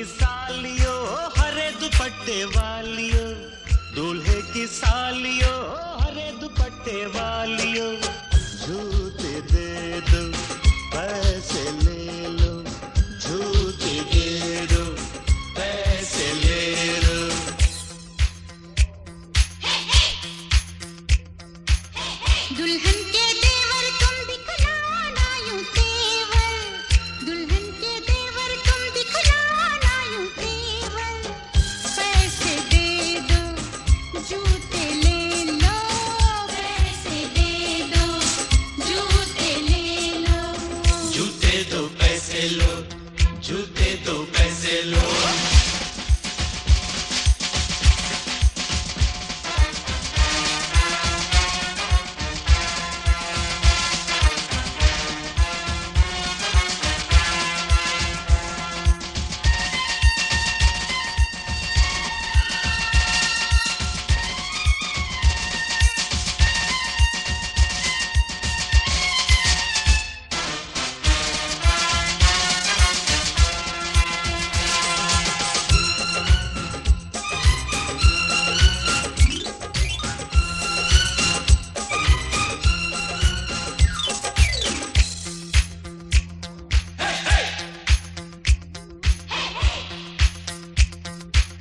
की सालियो हरे दुपट्टे वालियो, दूल्हे की सालियो हरे दुपट्टे वालियो, जूते दे दो पैसे ले लो, जूते दे दो पैसे ले लो। दुल्हन के देवर तुम दिखलाना यूं तेवर, दुल्हन के देवर तुम दिखलाना यूं तेवर, पैसे दे दो जूते ले लो, पैसे दे दो जूते ले लो, जूते दो पैसे लो, जूते दो पैसे लो।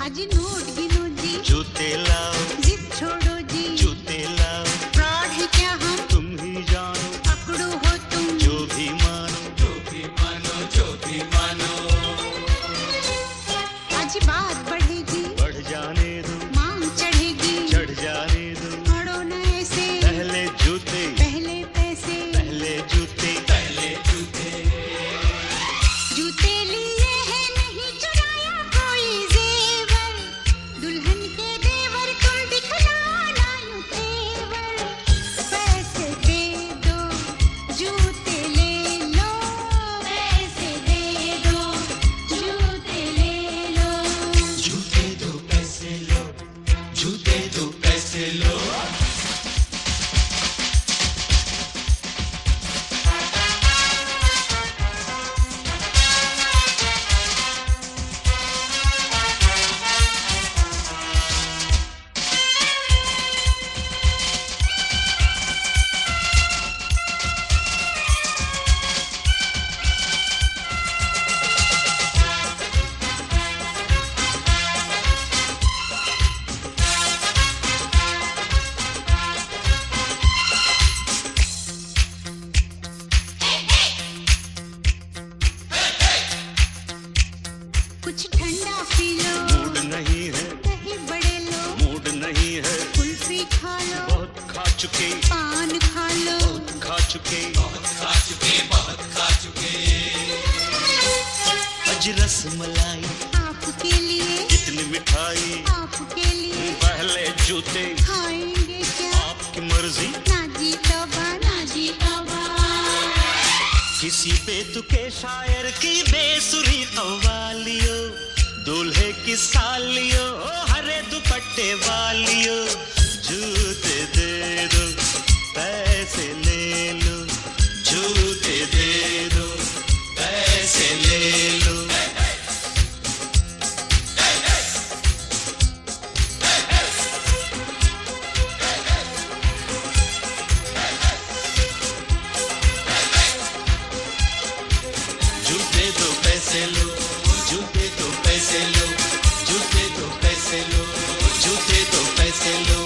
आज नोट गिनो जी, जूते लाओ, जिद छोड़ो जी, जूते लाओ, फ्रॉड है क्या हम, तुम ही जानो, पकड़ो हो तुम, जो भी मानो, जो भी मानो, जो भी मानो। आज बात बढ़ेगी, बढ़ जाने दो, मांग चढ़ेगी, चढ़ जाने दो, अड़ो न ऐसे, पहले जूते, पहले पैसे, पहले जूते, पहले जूते। जूते लिए हैं नहीं चुराया कोई जेवर, दुल्हन के देवर तुम दिखलाना यूं तेवर, पैसे दे दो जूते ले लो, पैसे दे दो जूते ले लो, जूते दो पैसे लो, जूते दो पैसे लो। कुछ ठंडा पी लो, मूड नहीं है, दही बड़े लो, मूड नहीं है, कुल्फी खा लो, बहुत खा चुके, पान खा लो, बहुत खा चुके, बहुत खा चुके, बहुत खा चुके। अज रस मलाई, आपके लिए, इतनी मिठाई, आपके लिए, पहले जूते, खाएंगे क्या, आपकी मर्जी, ना जी तौबा, ना जी तौबा, किसी बेतुके शायर की बेसुरी कव्वालियों, दूल्हे की सालियों हरे दुपट्टे वालियों, जूते दे दो पैसे ले लो, जूते दे दो पैसे ले लो। जूते दो पैसे लो, जूते दो पैसे लो, जूते दो पैसे लो, जूते दो पैसे लो।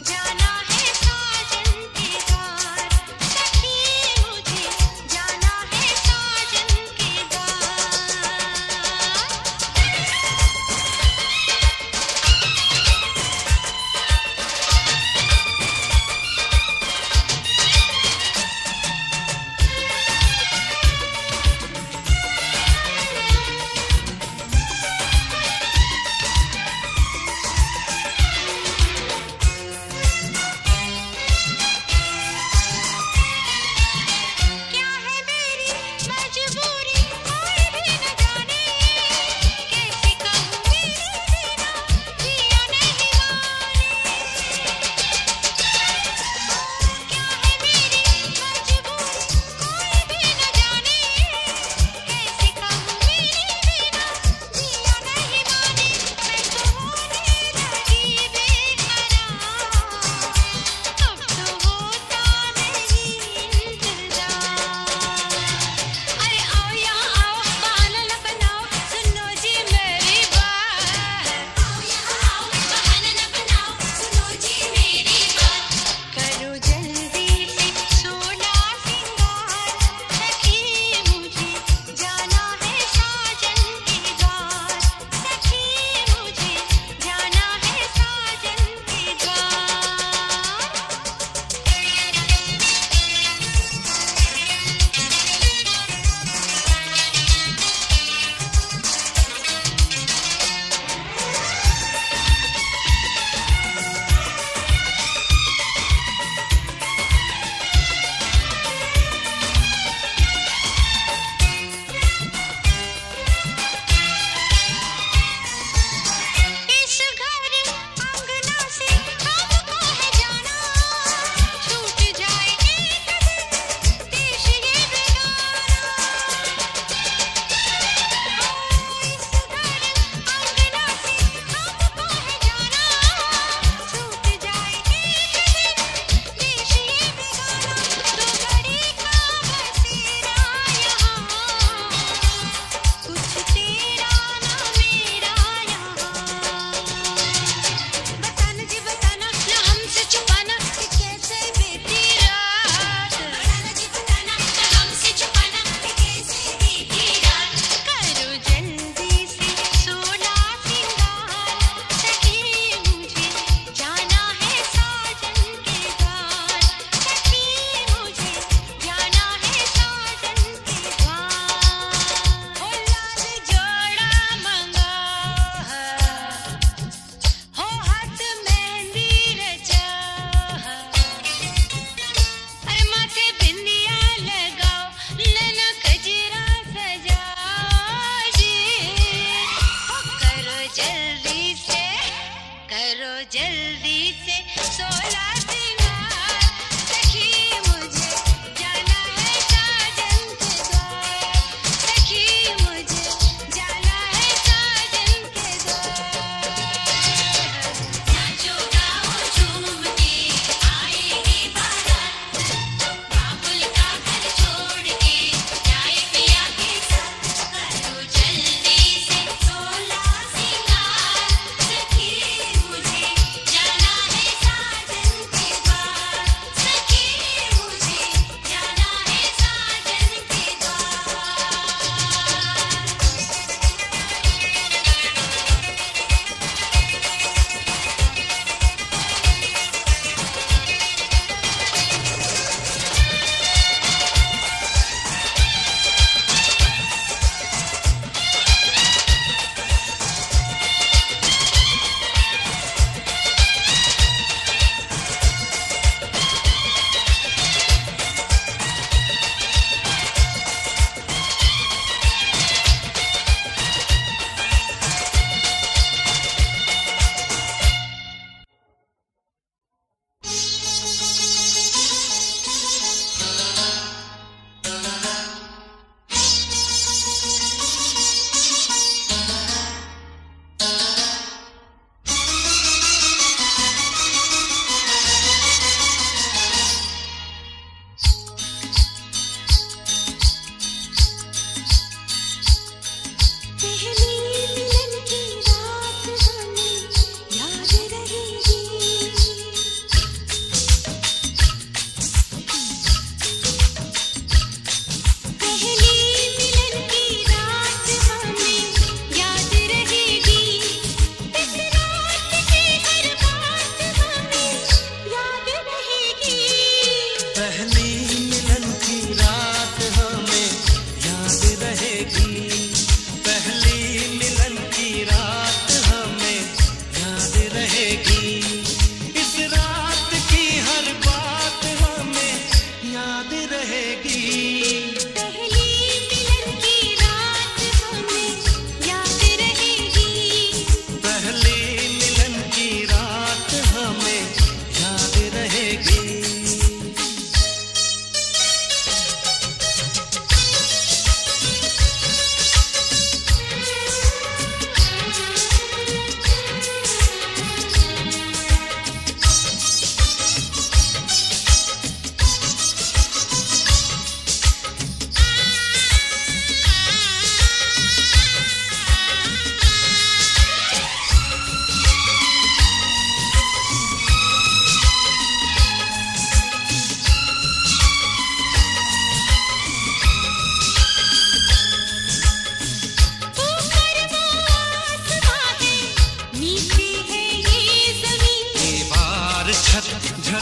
जाना है साजन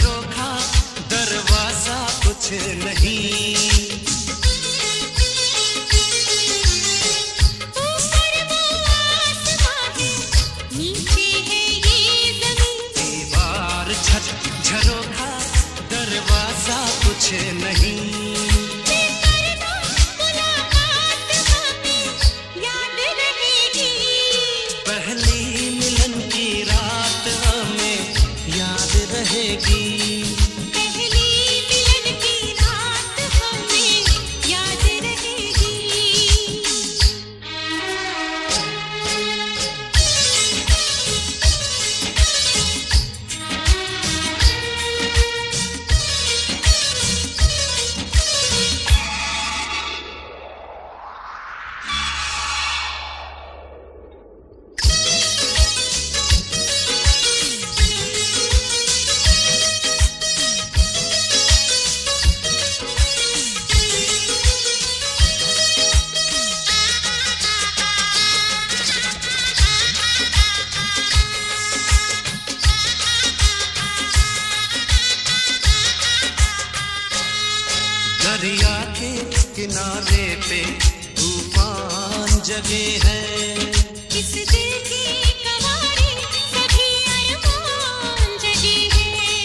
झरोखा दरवाजा कुछ नहीं। ऊपर वो आसमां है, नीचे है ये ज़मीन। दीवार छत झरोखा दरवाजा कुछ नहीं। करना मुलाकात हमें याद रहेगी। पहली मिलन की रात हमें याद रहेगी। पहली मिलन की रात हमें याद रहेगी। दरिया के किनारे पे तूफान जगे है। इस दिल की कवारी सभी अरमान जगे हैं।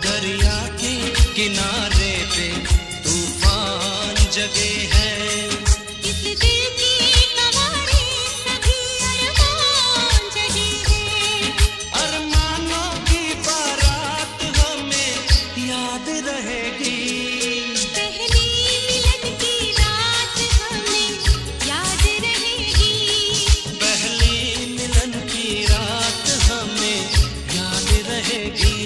दरिया के किनारे पे तूफान जगे है। इस दिल की कवारी सभी अरमान जगे हैं। अरमानों की बारात हमें याद रहेगी। पहली मिलन की रात हमें याद रहेगी। पहली मिलन की रात हमें याद रहेगी।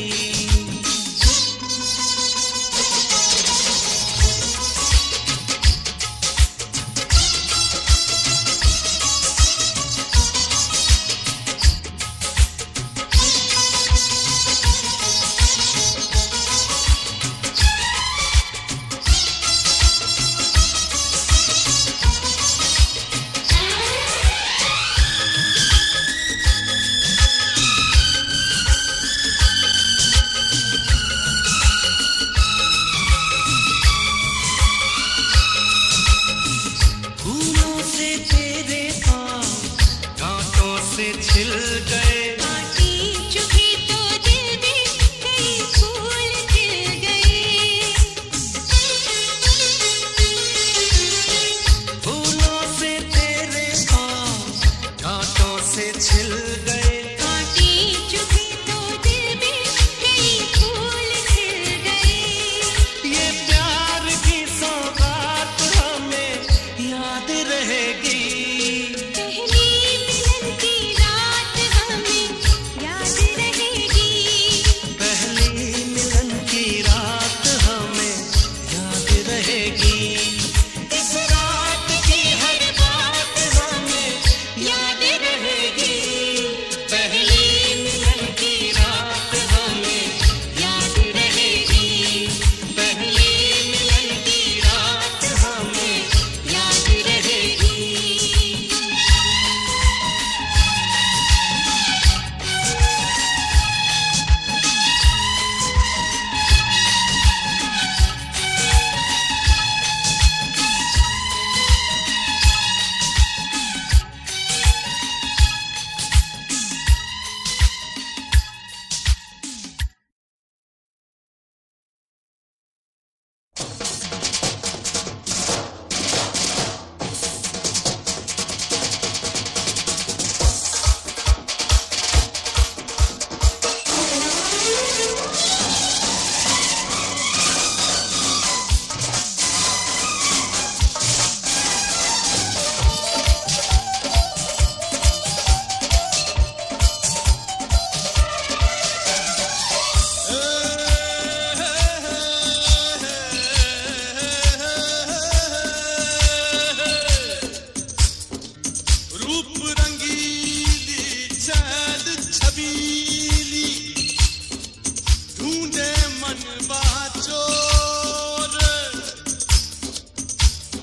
फूलों से तेरे पाँव कांटों से छिल गए। कांटे चुभे तो दिल में कई फूल खिल गए। फूलों से तेरे पाँव कांटों से छिल गए। कांटे चुभे तो दिल में कई फूल खिल गए। ये प्यार की सौगात हमें याद रहेगी। पहली मिलन की रात हमें याद रहेगी। पहली मिलन की रात हमें याद रहेगी। इस रात की हर बात हमें याद रहेगी। पहली मिलन की रात हमें याद रहेगी। पहली मिलन की रात हमें याद रहेगी।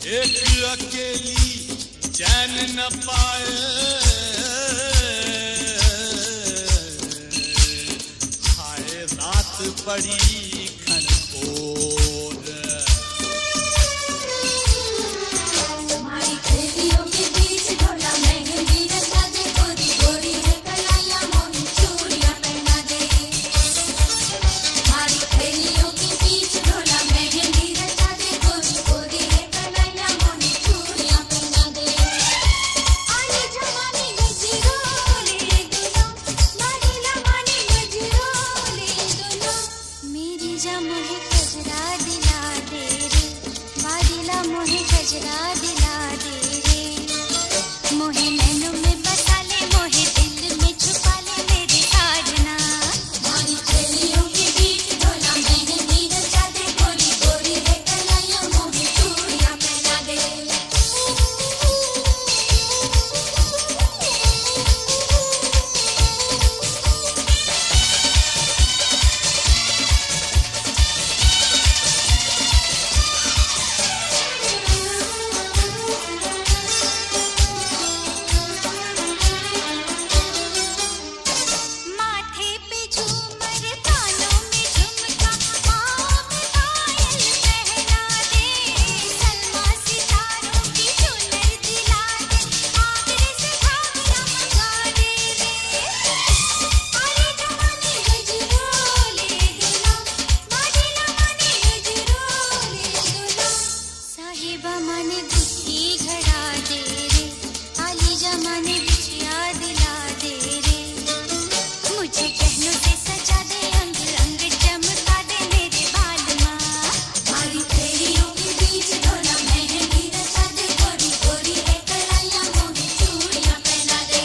एक अकेली चैन न पाए बड़ी घनघोर। हमारी खेलियों के बीच ढोला मेहंदी रचा दे, गोरी गोरी है कलाइयाँ मोही चूड़ियाँ पहना दे। हमारी खेलियों के बीच ढोला मेहंदी रचा दे, गोरी गोरी है कलाइयाँ मोही चूड़ियाँ पहना दे। आली जवानी गजरोले दुल्हा, बादीला मानी गजरोले दुल्हा। मेरी जा मोहे गजरा दिला दे रे, बादीला मोहे गजरा दिला दे रे। मोहे नैनों में बसा ले, मोहे दिल में छुपा ले मेरे साजना। हमारी खेलियों के बीच ढोला मेहंदी रचा दे, गोरी गोरी है कलाइयाँ मोहे चूड़ियाँ पहना दे। माथे पे झूमर, कानों में झुमका, पाँव में पायल पहना दे। सलमा सितारों की चुनर दिला दे, आगरे से घाघरा मंगा दे रे। आली जवानी गजरोले दुल्हा, बादीला मानी गजरोले दुल्हा। साहिबा माने गुत्ती घड़ा दे रे, आली जमाने बिछिया दिला दे रे। मुझे गहनों से सजा दे, अंग अंग चमका दे मेरे बाल माँ। हमारी खेलियों के बीच ढोला मेहंदी रचा दे, गोरी गोरी है कलाइयाँ मोहे चूड़ियाँ पहना दे।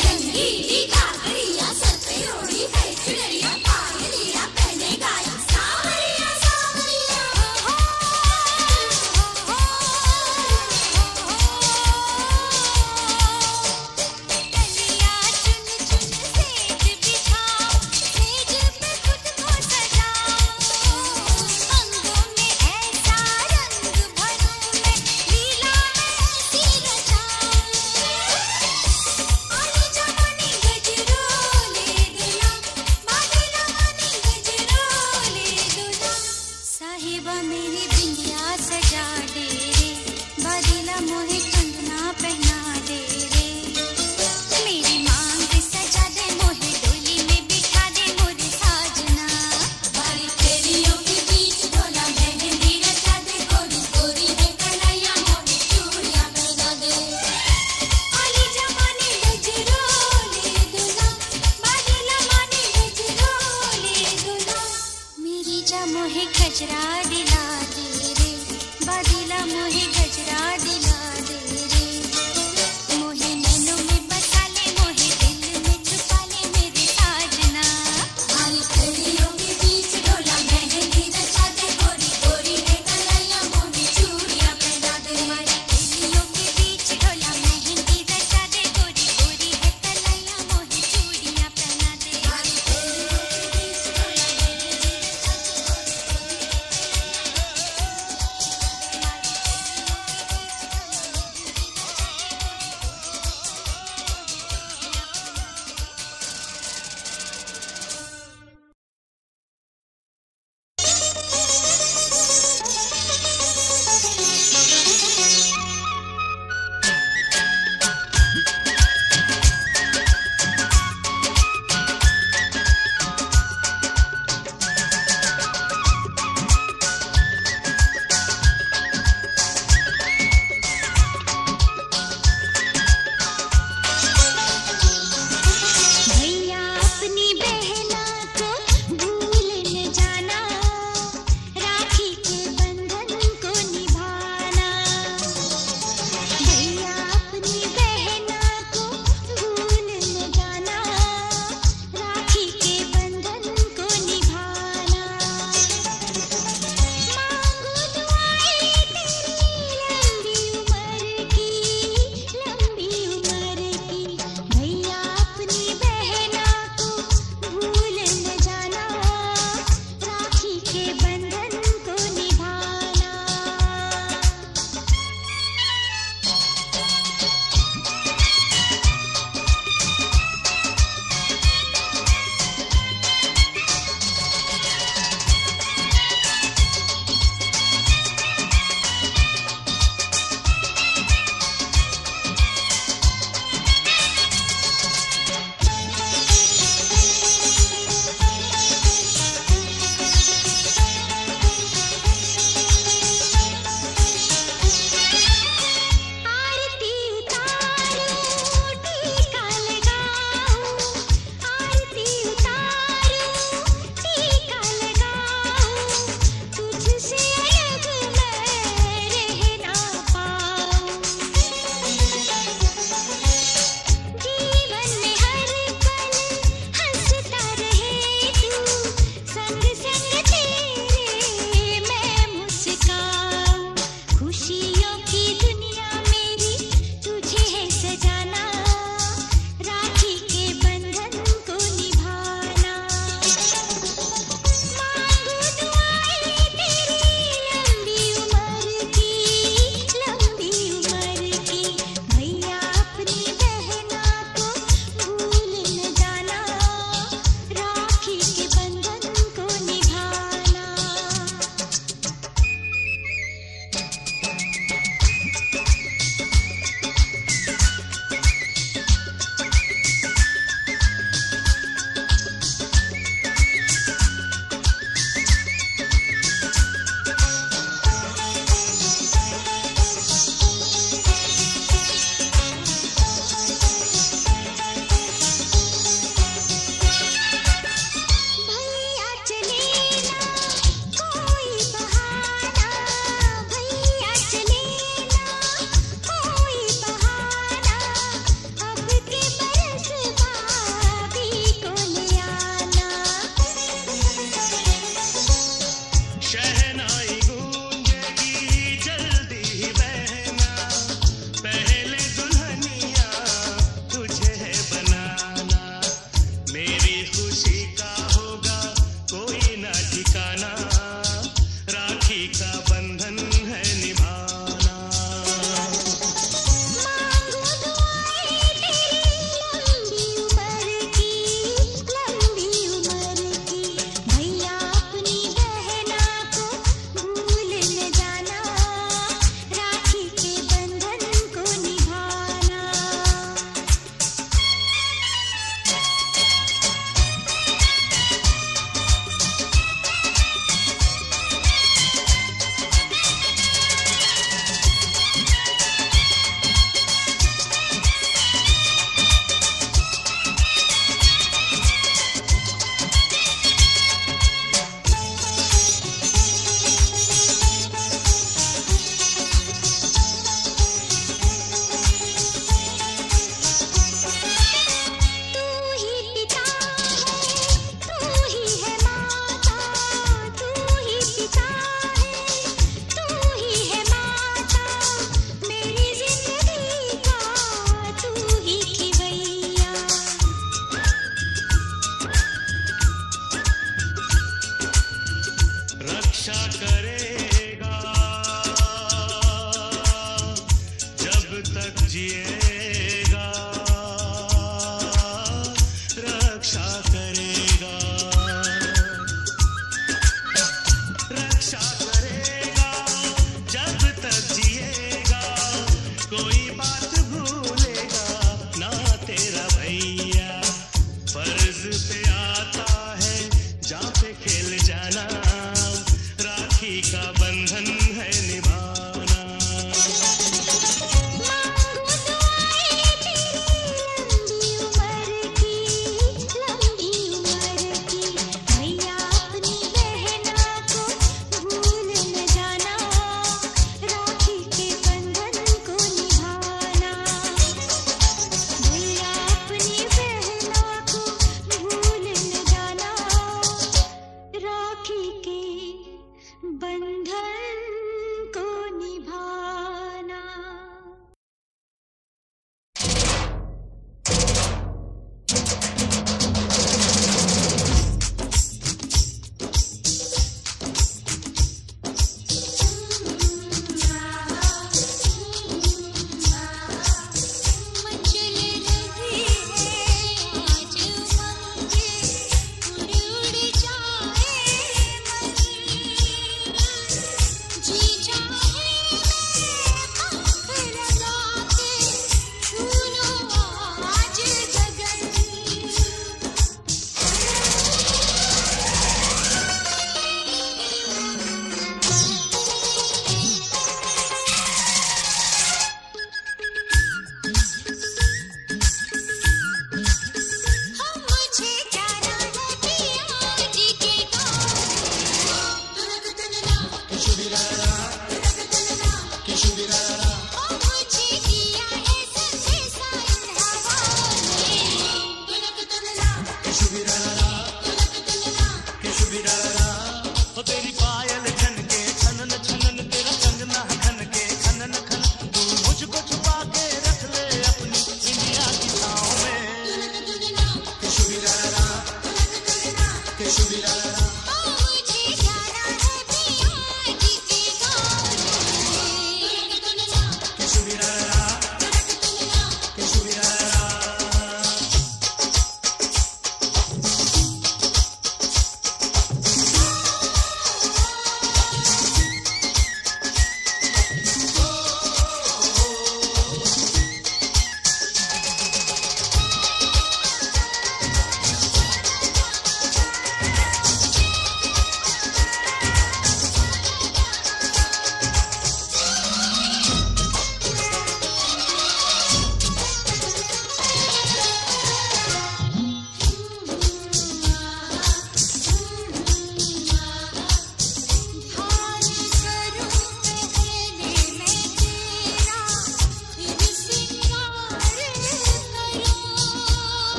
रंगीली घाघरिया सर पे ओढ़ी है चुनरिया, पायलिया पहने गाया सावरिया सावरिया। कलिया चुन चुन सेज बिछाओ, सेज पे खुद को सजाओ। अंगों में ऐसा रंग भरूं मैं, लीला मैं ऐसी रचाऊं। आली जवानी गजरोले दुल्हा, बादीला मानी गजरोले दुल्हा। साहिबा मेरी बिंदिया सजा दे रे, बादीला मोहे कंगना पहना दे रे। मेरी मांग सजा दे, मोहे डोली में बिठा दे मोरे साजना। हमारी खेलियों के बीच ढोला मेहंदी रचा दे, गोरी गोरी है कलाइयाँ मोहे चूड़ियाँ पहना दे। आली जवानी गजरोले दुल्हा, बादीला मानी गजरोले दुल्हा। मेरी जा मोहे गजरा दिला दे रे, बादीला मोहे गजरा दिला दे रे। मोहे नैनों में बसा ले, मोहे दिल में छुपा ले मेरे साजना। हमारी खेलियों के बीच ढोला मेहंदी रचा दे, गोरी गोरी है कलाइयाँ मोहे चूड़ियाँ पहना दे। हमारी खेलियों के बीच ढोला मेहंदी रचा दे, गोरी गोरी है कलाइयाँ मोहे चूड़ियाँ पहना दे। हमारी खेलियों के बीच ढोला मेहंदी रचा दे, गोरी गोरी है कलाइयाँ मोहे चूड़ियाँ पहना दे।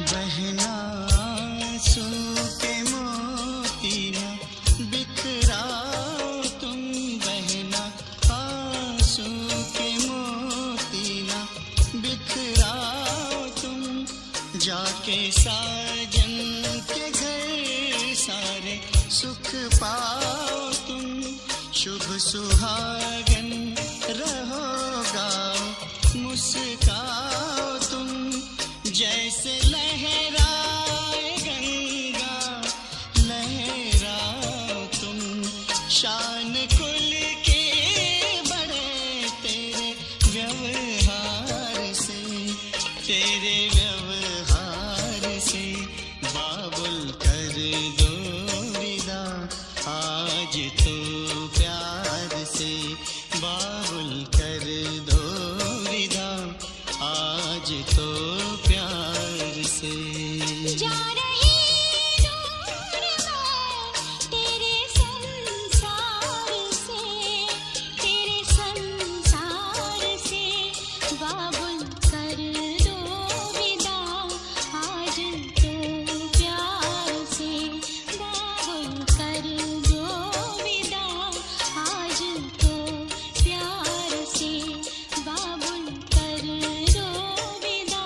बहना आंसू के मोती ना बिखराओ तुम, बहना आंसू के मोती ना बिखराओ तुम, जाके साजन के घर सारे सुख पाओ तुम, शुभ सुहागन रहो गाओ मुस्काओ तुम, जैसे लहराए गंगा लहराओ तुम, शान कुल के बड़े तेरे व्यवहार से, तेरे व्यवहार से, बाबुल कर दो विदा आज तो प्यार से, बाबुल कर दो विदा आज तो प्यार से। जा रही दूर मैं तेरे संसार से, तेरे संसार से, बाबुल कर दो विदा आज तो प्यार से, बाबुल कर दो विदा आज तो प्यार से, बाबुल कर दो विदा।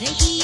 रही